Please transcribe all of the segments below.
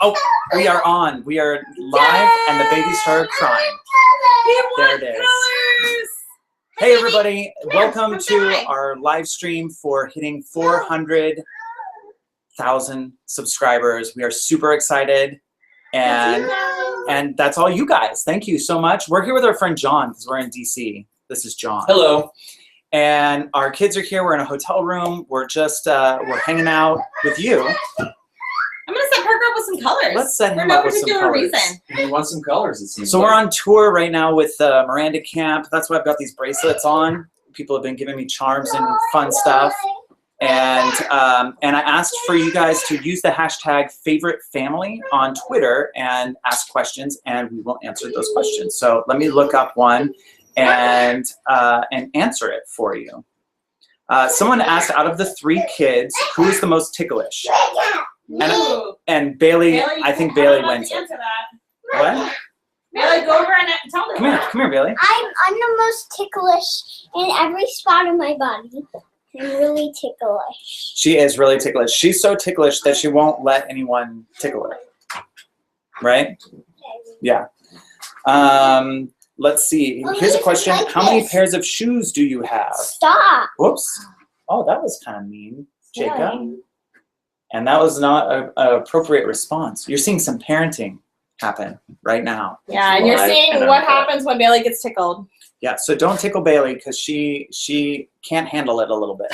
Oh, we are on. We are live, and the baby started crying. There it is. Hey, everybody. Welcome to our live stream for hitting 400,000 subscribers. We are super excited. And that's all you guys. Thank you so much. We're here with our friend John because we're in DC. This is John. Hello. And our kids are here. We're in a hotel room. We're just, we're hanging out with you. I'm going to set Parker up with some colors. Let's set him up with some colors. For no particular reason. We want some colors, it seems So we're on tour right now with Miranda Camp. That's why I've got these bracelets on. People have been giving me charms and fun stuff. And I asked for you guys to use the hashtag #FavoriteFamily on Twitter and ask questions, and we will answer those questions. So let me look up one and answer it for you. Someone asked, out of the 3 kids, who is the most ticklish? And Bailey, I think Bailey wins it. What? Bailey, go over and tell them. Come here, Bailey. I'm the most ticklish in every spot of my body. I'm really ticklish. She is really ticklish. She's so ticklish that she won't let anyone tickle her. Right? Yeah. Let's see. Here's a question. How many pairs of shoes do you have? Stop. Whoops. Oh, that was kind of mean, Jacob. And that was not an appropriate response. You're seeing some parenting happen right now. Yeah, and you're seeing what happens when Bailey gets tickled. Yeah, so don't tickle Bailey because she can't handle it a little bit.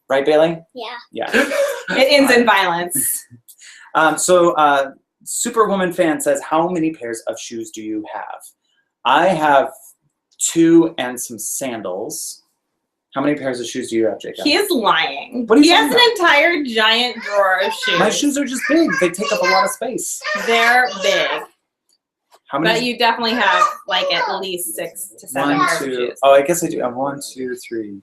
Right, Bailey? Yeah. Yeah. It ends in violence. Superwoman fan says, how many pairs of shoes do you have? I have 2 and some sandals. How many pairs of shoes do you have, Jacob? He is lying. What are you He has talking an entire giant drawer of shoes. My shoes are just big. They take up a lot of space. They're big. How many? But you definitely have like at least 6 to 7 pairs of shoes. Oh, I guess I do. I have 1, 2, 3,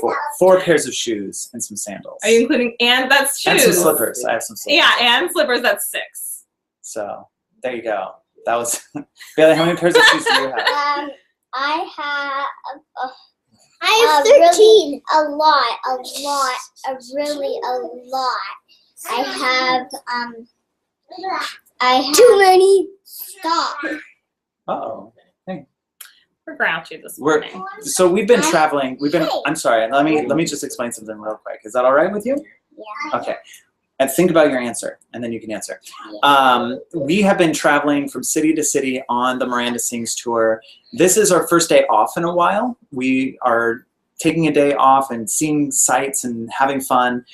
4. 4 pairs of shoes and some sandals. Are you including, and that's shoes. And some slippers. I have some slippers. Yeah, and slippers, that's 6. So, there you go. That was, Bailey, how many pairs of shoes do you have? I have 13. A lot, really a lot. I have too many. Stop. Uh-oh. Hey. We're grouchy this morning. So we've been traveling. I'm sorry. Let me just explain something real quick. Is that all right with you? Yeah. Okay. And think about your answer, and then you can answer. We have been traveling from city to city on the Miranda Sings tour. This is our first day off in a while. We are taking a day off and seeing sights and having fun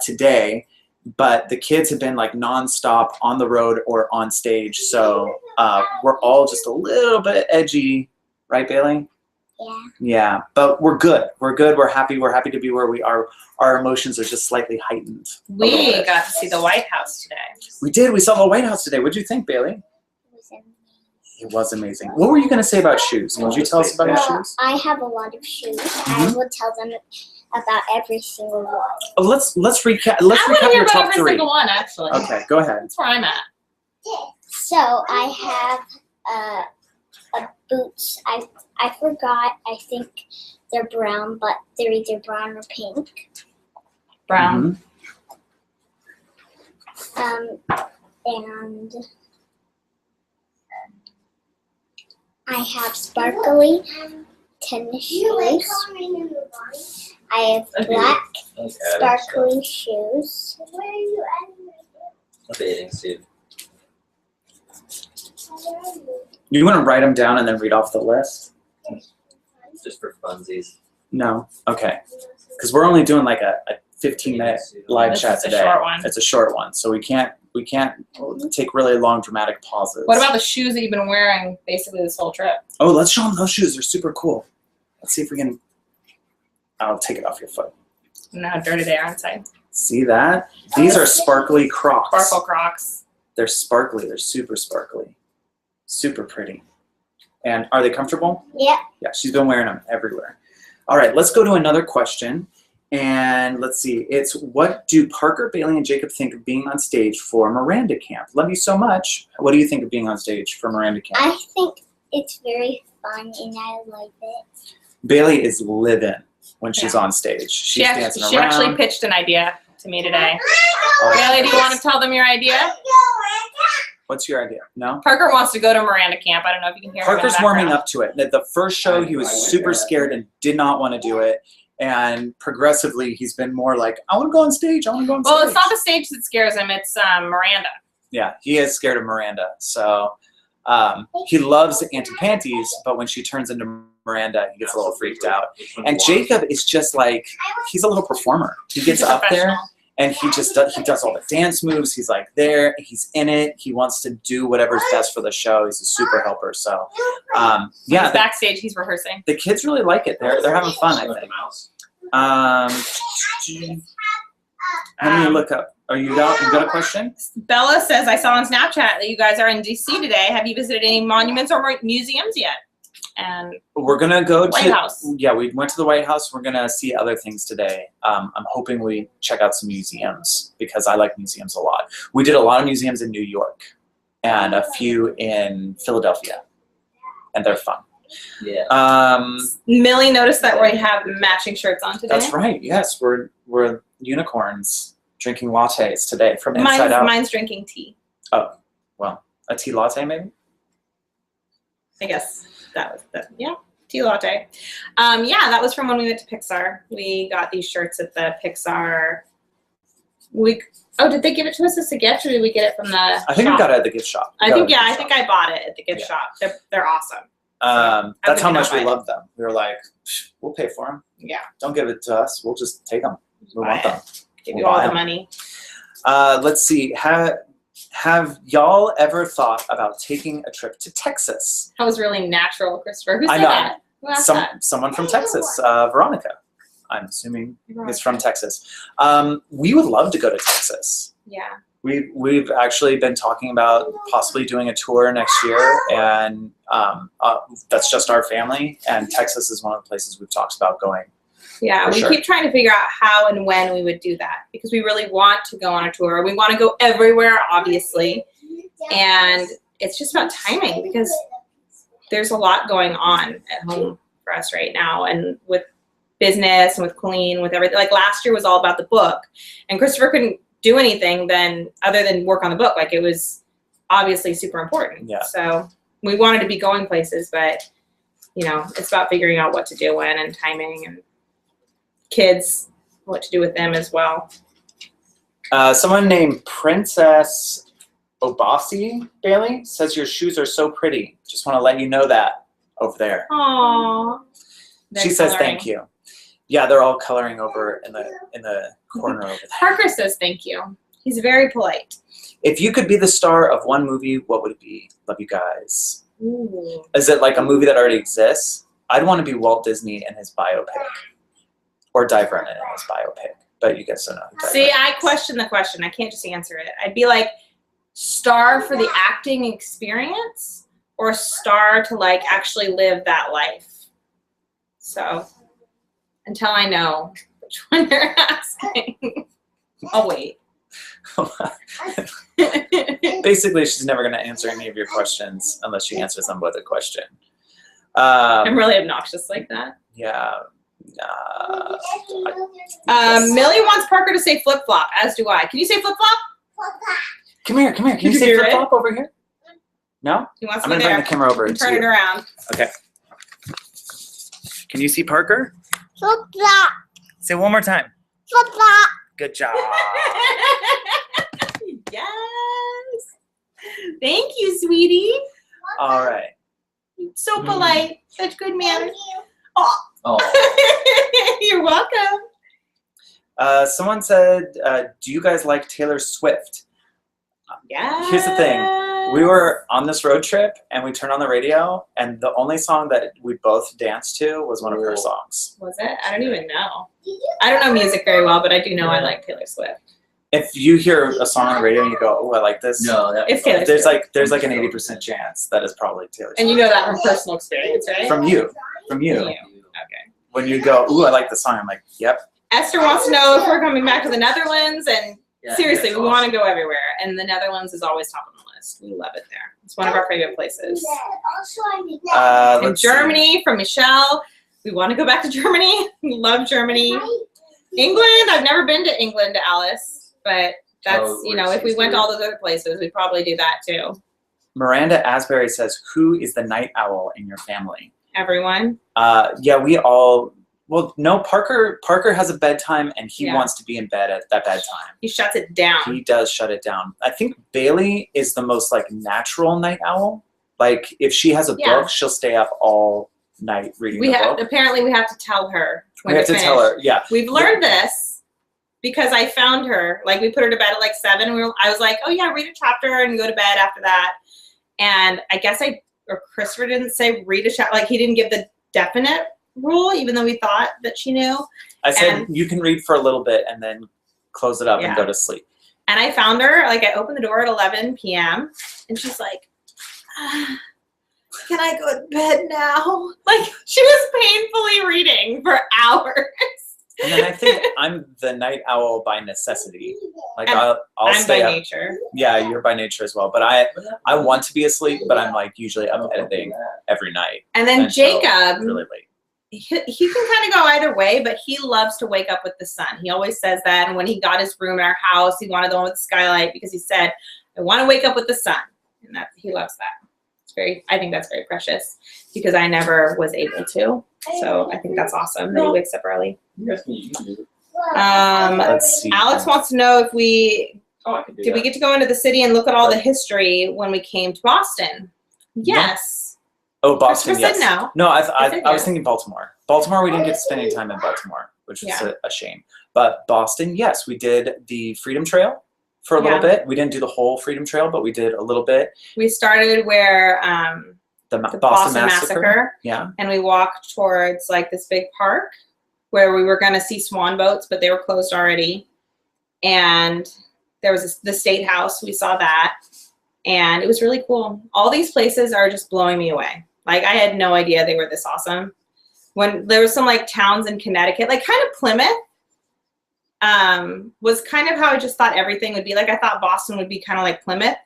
today. But the kids have been like nonstop on the road or on stage. So we're all just a little bit edgy. Right, Bailey? Yeah. Yeah, but we're good. We're good. We're happy. We're happy to be where we are. Our emotions are just slightly heightened. We got to see the White House today. We did. We saw the White House today. What did you think, Bailey? It was amazing. What were you going to say about shoes? Would you tell us about your shoes? I have a lot of shoes. I will tell them about every single one. Oh, let's recap. Let's recap your top 3. Every single one, actually. Okay, go ahead. That's where I'm at. So I have boots. I forgot. I think they're brown, but they're either brown or pink. Brown. And I have sparkly tennis shoes. I have black sparkly shoes. A bathing suit. You want to write them down and then read off the list? Just for funsies. No? Okay. Because we're only doing like a 15-minute live chat today. It's a short one. It's a short one, so we can't take really long dramatic pauses. What about the shoes that you've been wearing basically this whole trip? Oh, let's show them those shoes. They're super cool. Let's see if we can. I'll take it off your foot. And how dirty they are inside. See that? These are sparkly Crocs. Sparkle Crocs. They're sparkly. They're super sparkly. Super pretty. And are they comfortable? Yeah. Yeah, she's been wearing them everywhere. All right, let's go to another question. And let's see. It's, what do Parker, Bailey, and Jacob think of being on stage for Miranda Camp? Love you so much. What do you think of being on stage for Miranda Camp? I think it's very fun and I like it. Bailey is living when she's on stage. She's dancing around. She actually pitched an idea to me today. Bailey, do you want to tell them your idea? What's your idea? No? Parker wants to go to Miranda camp. I don't know if you can hear him in the Parker's warming background. up to it. The first show, he was super scared and did not want to do it. And progressively, he's been more like, I want to go on stage. I want to go on stage. Well, it's not the stage that scares him. It's Miranda. Yeah, he is scared of Miranda. So he loves Auntie Panties, but when she turns into Miranda, he gets a little freaked out. And Jacob is just like, he's a little performer. He gets up there and he does all the dance moves. He's like there, he's in it. He wants to do whatever's best for the show. He's a super helper. So yeah, He's backstage. He's rehearsing. the kids really like it. They're having fun, I think. Let me look up. Are you got a question? Bella says, I saw on Snapchat that you guys are in DC today. Have you visited any monuments or museums yet? And We're gonna go White to House. Yeah, we went to the White House. We're gonna see other things today. I'm hoping we check out some museums because I like museums a lot. We did a lot of museums in New York and a few in Philadelphia, and they're fun. Yeah. Millie noticed that we have matching shirts on today. That's right. Yes, we're unicorns drinking lattes today from Inside Out. Mine's drinking tea. Oh, well, a tea latte maybe. I guess that was tea latte. Yeah, that was from when we went to Pixar. We got these shirts at the Pixar week. Oh, did they give it to us as a gift, or did we get it from the I think shop? we got it at the gift shop. I think I bought it at the gift shop. They're awesome. That's how wouldn't much we buy it. love them. We were like, we'll pay for them. Yeah, Don't give it to us. We'll just take them. We want them. give We'll you all buy the 'em. money. Let's see. Have y'all ever thought about taking a trip to Texas? That was really natural, Christopher. Who I said know. that? Who asked that? Someone from Texas, Veronica. I'm assuming is from Texas. We would love to go to Texas. Yeah. We've actually been talking about possibly doing a tour next year, and that's just our family. And Texas is one of the places we've talked about going. Yeah, For we sure. keep trying to figure out how and when we would do that because we really want to go on a tour. We want to go everywhere, obviously, and it's just about timing because there's a lot going on at home for us right now, and with business and with Colleen, with everything. Like last year was all about the book, and Christopher couldn't do anything other than work on the book. Like it was obviously super important. Yeah. So we wanted to be going places, but it's about figuring out what to do when and timing and kids, what to do with them as well. Someone named Princess Obasi Bailey says your shoes are so pretty. Just want to let you know that over there. Aww. She says thank you. Yeah, they're all coloring over in the corner over there. Parker says thank you. He's very polite. If you could be the star of one movie, what would it be? Love you guys. Ooh. Is it like a movie that already exists? I'd want to be Walt Disney in his biopic. Or Di Vernon in his biopic. But you guys don't know. who Di See, Vernon I is. question the question. I can't just answer it. I'd be like, star for the acting experience or star to like actually live that life? So until I know which one you're asking, I'll wait. Basically, she's never going to answer any of your questions unless she answers them with a question. I'm really obnoxious like that. Yeah. Millie wants Parker to say flip flop, as do I. Can you say flip flop? Come here. Can you You say do flip it? flop over here? No? He wants I'm me going to bring there. the camera over to Turn it you. around. Okay. Can you see Parker? Flip flop, Say it one more time. flip flop. Good job. Yes. Thank you, sweetie. All right. So polite. Such good manners. Oh, You're welcome. Someone said, do you guys like Taylor Swift? Yeah. Here's the thing. We were on this road trip and we turned on the radio and the only song that we both danced to was one of her songs. Was it? I don't even know. I don't know music very well, but I do know I like Taylor Swift. If you hear a song on the radio and you go, oh, I like this. no, that was It's Taylor There's Swift. like an 80% chance that is probably Taylor Swift. And you know that from personal experience, right? From you. You. you. Okay. When you go, ooh, I like the song. I'm like, yep. Esther wants to know if we're coming back to the Netherlands, and Yeah, seriously, that's we want to awesome. go everywhere, and the Netherlands is always top on the list. We love it there. It's one of our favorite places. And Let's see. Germany from Michelle. We want to go back to Germany. We love Germany. England. I've never been to England, Alice, but That's, Oh, you know, if we went to all those other places, we'd probably do that too. Miranda Asbury says, "Who is the night owl in your family?" Everyone. Yeah, we all. Well, no, Parker has a bedtime, and he Yeah. wants to be in bed at that bedtime. He shuts it down. He does shut it down. I think Bailey is the most like natural night owl. Like if she has a Yeah. book, she'll stay up all night reading the book. Apparently we have to tell her when We have to finish. tell her, yeah. We've learned this because I found her. Like we put her to bed at like 7. I was like, oh yeah, read a chapter and go to bed after that. And I guess Christopher didn't say read a chapter. Like he didn't give the definite rule, even though we thought that she knew. I said you can read for a little bit and then close it up Yeah. and go to sleep. And I found her, like I opened the door at 11 p.m. and she's like, can I go to bed now? Like she was painfully reading for hours. And then I think I'm the night owl by necessity. Like And I'll I'm stay by up. nature. Yeah, you're by nature as well. But I want to be asleep, but I'm like usually up editing every night. And then until Jacob, really late. he can kind of go either way, but he loves to wake up with the sun. He always says that. And when he got his room in our house, he wanted the one with the skylight because he said, I want to wake up with the sun. And he loves that. I think that's very precious because I never was able to. So I think that's awesome that he wakes up early. Let's see. Alex wants to know if we did we get to go into the city and look at all the history when we came to Boston? Yes. Oh, Boston, Christopher yes. said no. No, I said was yes. thinking Baltimore. Baltimore, we didn't get to spend any time in Baltimore, which was a shame. But Boston, yes, we did the Freedom Trail for a little bit. We didn't do the whole Freedom Trail, but we did a little bit. We started where The Boston Massacre. Yeah. And we walked towards like this big park where we were going to see swan boats, but they were closed already. And there was the State House. We saw that. And it was really cool. All these places are just blowing me away. Like I had no idea they were this awesome. When there was some like towns in Connecticut, like kind of Plymouth, was kind of how I just thought everything would be. Like I thought Boston would be kind of like Plymouth.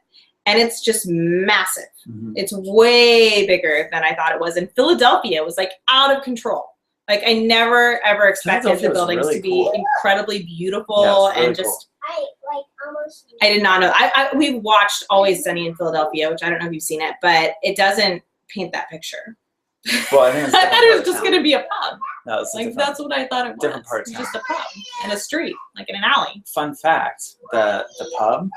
And it's just massive. Mm-hmm. It's way bigger than I thought it was. And Philadelphia was like out of control. Like I never ever expected the buildings really to be cool. incredibly beautiful really and just. cool. I did not know. We watched Always Sunny in Philadelphia, which I don't know if you've seen it, but it doesn't paint that picture. Well, I think it's I thought it was just going to be a pub. No, it's Like that's what I thought it was. different part of It's just a pub in a street, like in an alley. Fun fact: the pub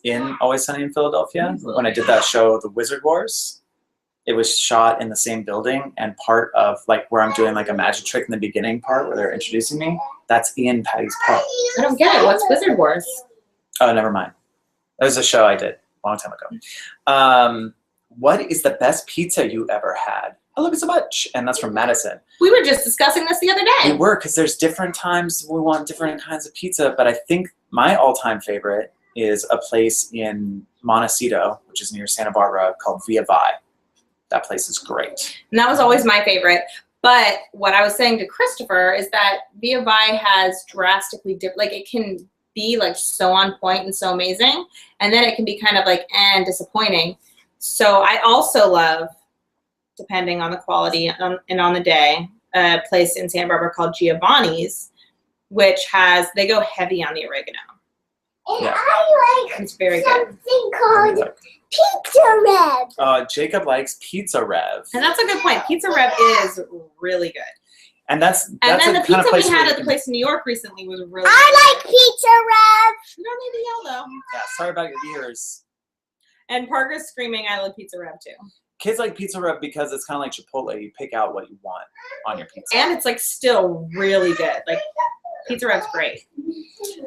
in Always Sunny in Philadelphia, when I did that show, The Wizard Wars, it was shot in the same building, and part of like where I'm doing like a magic trick in the beginning part where they're introducing me, that's Ian Patty's pub. I don't get it. What's Wizard Wars? Oh, never mind. That was a show I did a long time ago. What is the best pizza you ever had? I love it so much. And that's from Madison. We were just discussing this the other We day. were, because there's different times we want different kinds of pizza, but I think my all-time favorite is a place in Montecito, which is near Santa Barbara, called Via Vi. That place is great. And that was always my favorite. But what I was saying to Christopher is that Via Vi has drastically different, like it can be like so on point and so amazing. And then it can be kind of like, disappointing. So I also love, depending on the quality and on the day, a place in Santa Barbara called Giovanni's, which they go heavy on the oregano. And Yeah. I like It's very good. something called Pizza Rev. Jacob likes Pizza Rev. And that's a good point. Pizza Rev is really good. And that's And then a the kind of pizza we place where had you at the can- place in New York recently was really I like Pizza Rev. You don't need to yell though. Yeah, sorry about your ears. And Parker's screaming, I love Pizza Rev too. Kids like Pizza Rev because it's kind of like Chipotle. You pick out what you want on your pizza. And it's like still really good. Like Pizza Rev's great.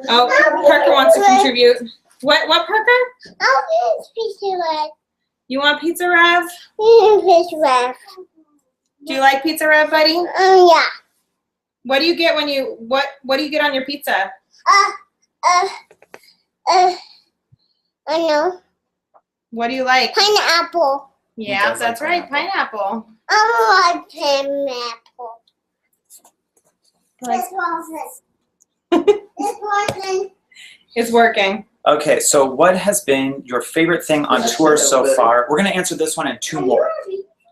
Oh, Parker wants to contribute. What Parker? Oh, it's Pizza Rev. You want Pizza Rev? Pizza Rev. Do you like Pizza Rev, buddy? Oh, yeah. What do you get when you what do you get on your pizza? I know. What do you like? Pineapple. Yeah, does like that's right, pineapple. I like pineapple. Like- It's working. It's working. Okay, so what has been your favorite thing on tour so far? We're going to answer this one and two more.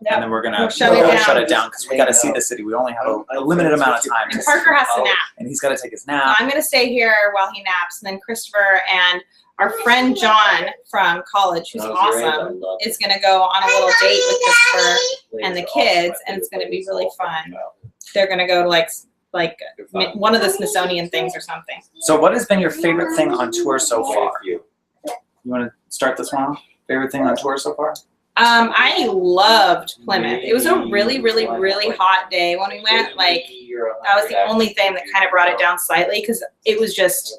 and then we're gonna We'll shut it down. shut it down because we got to see the city. We only have a limited amount of time. And Parker has to nap. And he's got to take his So nap. I'm gonna stay here while he naps, and then Christopher and our friend John from college, who's awesome, is gonna go on a little date with Christopher and the kids, and it's gonna be really fun. They're gonna go to like one of the Smithsonian things or something. So, what has been your favorite thing on tour so far? You want to start this one off? Favorite thing on tour so far? I loved Plymouth. It was a really, really, really hot day when we went. Like, that was the only thing that kind of brought it down slightly because it was just,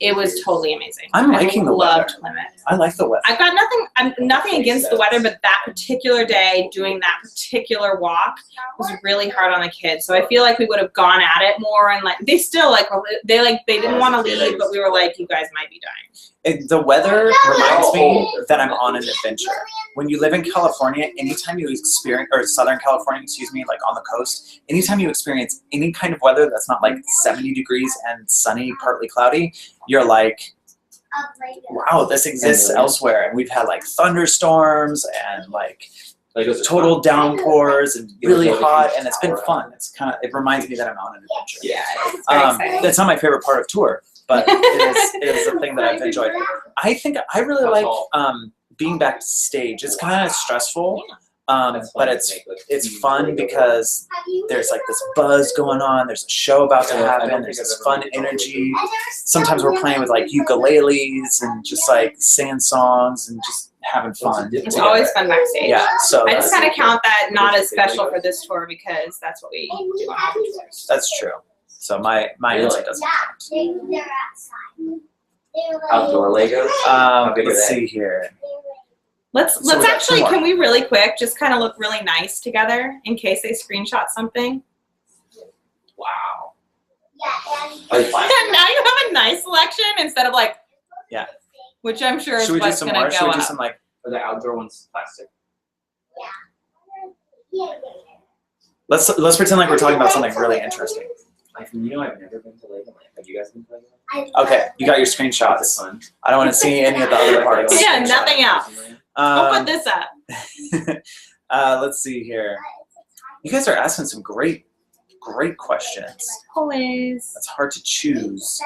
it was totally amazing. I'm liking the loved weather. Plymouth. I like the weather. I've got nothing against the weather, but that particular day doing that particular walk was really hard on the kids. So I feel like we would have gone at it more, and like they still they didn't want to leave, but we were like, you guys might be dying. The weather reminds me that I'm on an adventure. When you live in California, anytime you experience, or Southern California, excuse me, like on the coast, anytime you experience any kind of weather that's not like 70 degrees and sunny, partly cloudy, you're like, wow, this exists elsewhere. And we've had like thunderstorms and like total downpours and really hot, and it's been fun. It reminds me that I'm on an adventure. Yeah, it's very exciting. That's not my favorite part of tour, but it is a thing that I've enjoyed. I think I really like being backstage. It's kind of stressful, but it's fun because there's like this buzz going on. There's a show about to happen. There's this fun energy. Sometimes we're playing with like ukuleles and just like singing songs and just having fun. It's always fun backstage. Yeah, so I just kind of count that not as special for this tour because that's what we do on other tours. that's true. So my answer doesn't count. Outdoor Legos. Let's see here. Let's we got actually, two more. can we really quick just kind of look really nice together in case they screenshot something? Wow. Now you have a nice selection instead of like, Yeah. which I'm sure is Should we do what's some gonna more? go Should we do up. some like? Are the outdoor ones plastic? Let's pretend like we're talking about something really interesting. I've never been to Legoland. Have you guys been to Legoland? Okay, you got your screenshots. It's fun. I don't want to see any of the other parts. Yeah, nothing else. We'll put Um, this up. let's see here. You guys are asking some great questions. Always. That's hard to choose.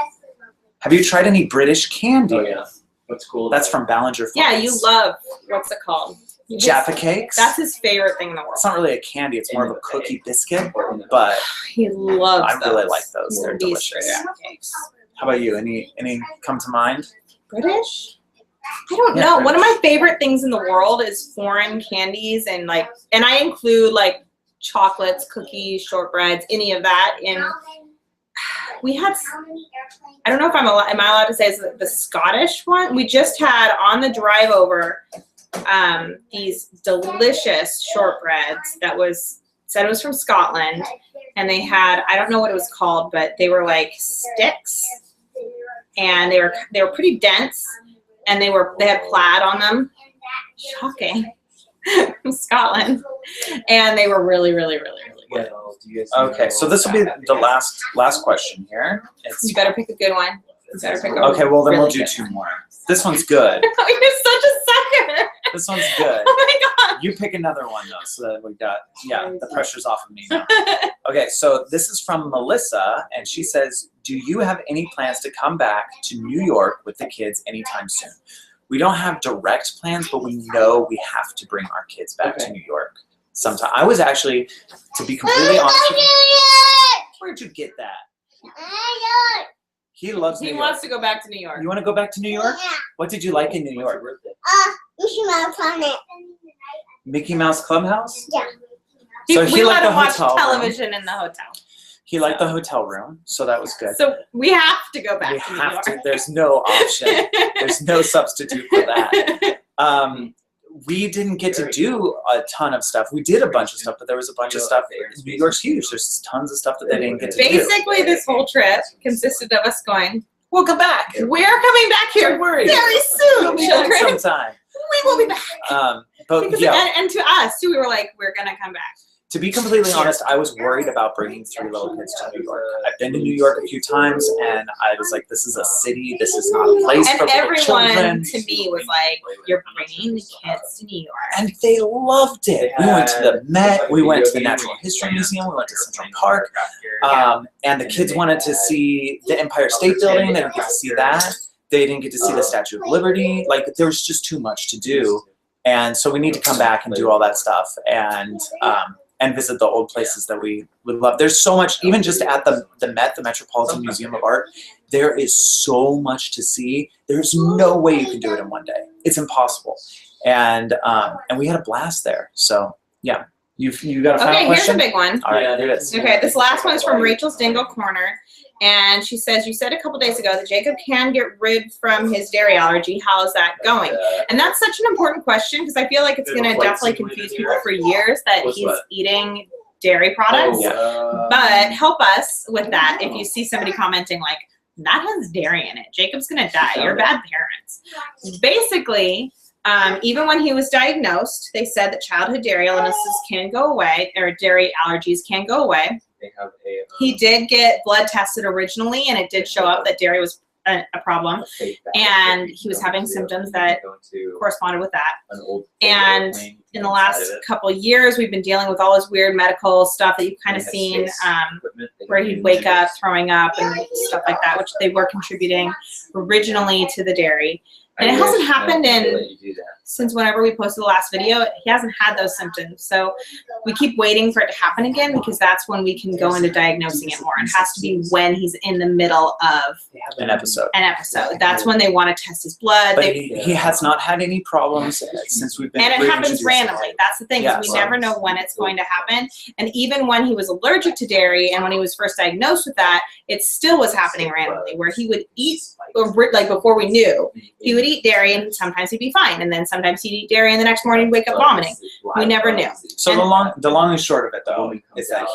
Have you tried any British candy? Oh yeah. What's cool? That's from Ballinger. Yeah, Farms. you love, what's it called? Jaffa cakes. That's his favorite thing in the world. It's not really a candy. It's more of a cookie biscuit, but He loves I really those. like those. They're These delicious. Jaffa cakes. How about you? Any come to mind? British? I don't Yeah, know. British. One of my favorite things in the world is foreign candies and I include like chocolates, cookies, shortbreads, any of that. And we had, I don't know if am I allowed to say it's the Scottish one. We just had on the drive over these delicious shortbreads that said it was from Scotland, and they had, I don't know what it was called, but they were like sticks, and they were pretty dense, and they had plaid on them. Shocking. From Scotland, and they were really, really, really, really good. Well, do you guys Okay, so this will be the last question here. You better pick a good one. You better pick a Okay, well then we'll really do good two one. more. This one's good. You're such a sucker. This one's good. Oh my You pick another one though, so that we got, yeah, the pressure's off of me now. Okay, so this is from Melissa, and she says, do you have any plans to come back to New York with the kids anytime soon? We don't have direct plans, but we know we have to bring our kids back to New York sometime. I was actually, to be completely honest with you, where'd you get that? He loves New He York. wants to go back to New York. You want to go back to New York? What did you like in New York? Mickey Mouse Planet. Mickey Mouse Clubhouse? Yeah. So we he liked let the him watch hotel room. television in the hotel. He liked the hotel room, so that was good. So we have to go back We to New have York. to. There's no option. There's no substitute for that. We didn't get to do a ton of stuff. We did a bunch of stuff, but there was a bunch of stuff. New York's huge. There's just tons of stuff that they didn't get to do. Basically, this whole trip consisted of us going, We'll come back. we're coming back here Don't worry. very We'll soon, be back children. sometime. We will be back. But Because, yeah, and to us, too, we were like, we're going to come back. To be completely honest, I was worried about bringing 3 little kids to New York. I've been to New York a few times, and I was like, this is a city. This is not a place for And little everyone children. to me was like, "You're bringing the kids to New York." And they loved it. We went to the Met. We went to the Natural History Museum. We went to Central Park. And the kids wanted to see the Empire State Building. They didn't get to see that. They didn't get to see the Statue of Liberty. Like, there's just too much to do. And so we need to come back and do all that stuff and visit the old places that we would love. There's so much, even just at the Met, the Metropolitan Museum of Art, there is so much to see. There's no way you can do it in one day. It's impossible. And we had a blast there. So yeah, you got a final Okay, here's a question? big one. All right, here it is. Okay, this last one's from Rachel's Dingle Corner. And she says, you said a couple days ago that Jacob can get rid from his dairy allergy. How is that going? And that's such an important question because I feel like it's going to definitely confuse people for years that he's eating dairy products. But help us with that if you see somebody commenting like, that has dairy in it. Jacob's going to die. You're bad parents. Basically, even when he was diagnosed, they said that childhood dairy illnesses can go away, or dairy allergies can go away. He did get blood tested originally, and it did show up that dairy was a problem, and he was having symptoms that corresponded with that. And in the last couple years, we've been dealing with all this weird medical stuff that you've kind of seen, where he'd wake up throwing up and stuff like that, which they were contributing originally to the dairy. And it hasn't happened since whenever we posted the last video. He hasn't had those symptoms. So we keep waiting for it to happen again because that's when we can go into diagnosing it more. It has to be when he's in the middle of An episode. That's when they want to test his blood. But he has not had any problems since we've been. And it happens reintroducing randomly. That's the thing, is we never know when it's going to happen. And even when he was allergic to dairy and when he was first diagnosed with that, it still was happening randomly, where he would eat, or like before we knew, he would eat dairy and sometimes he'd be fine. And then sometimes he'd eat dairy and the next morning he'd wake up vomiting. We never knew. So the long and short of it, though, is that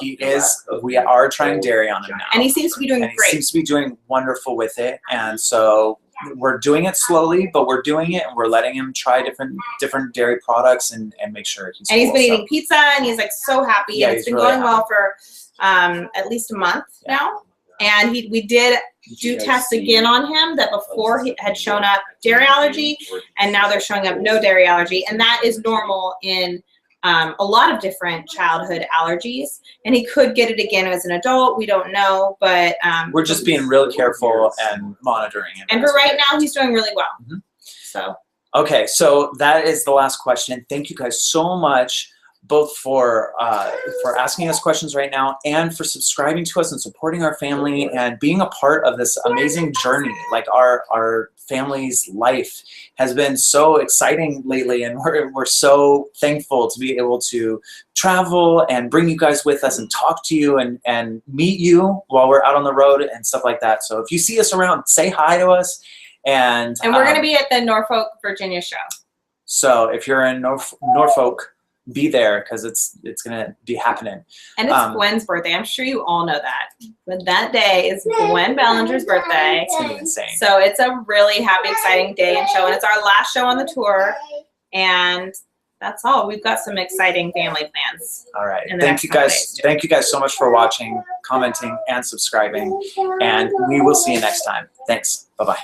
we are trying dairy on him now. And he seems to be doing And he great. seems to be doing wonderful with it. And so we're doing it slowly, but we're doing it, and we're letting him try different dairy products and make sure he's And he's cool. been So eating pizza, and he's like so happy. Yeah, and it's he's been really going well for at least a month now. And we did do tests again on him that before he had shown up dairy allergy, and now they're showing up no dairy allergy. And that is normal in a lot of different childhood allergies. And he could get it again as an adult. We don't know, but we're just being real careful and monitoring him. and for right now, he's doing really well. Mhm. So Okay, so that is the last question. Thank you guys so much, both for asking us questions right now and for subscribing to us and supporting our family and being a part of this amazing journey. Like our family's life has been so exciting lately, and we're so thankful to be able to travel and bring you guys with us and talk to you and meet you while we're out on the road and stuff like that. So if you see us around, say hi to us. And we're going to be at the Norfolk, Virginia show. So if you're in Norfolk, be there because it's gonna be happening. And it's Gwen's birthday. I'm sure you all know that. But that day is Gwen Ballinger's birthday. It's gonna be insane. So it's a really happy, exciting day and show. And it's our last show on the tour. And that's all. We've got some exciting family plans. All right. in the next Thank you couple guys. days. Thank you guys so much for watching, commenting, and subscribing. And we will see you next time. Thanks. Bye-bye.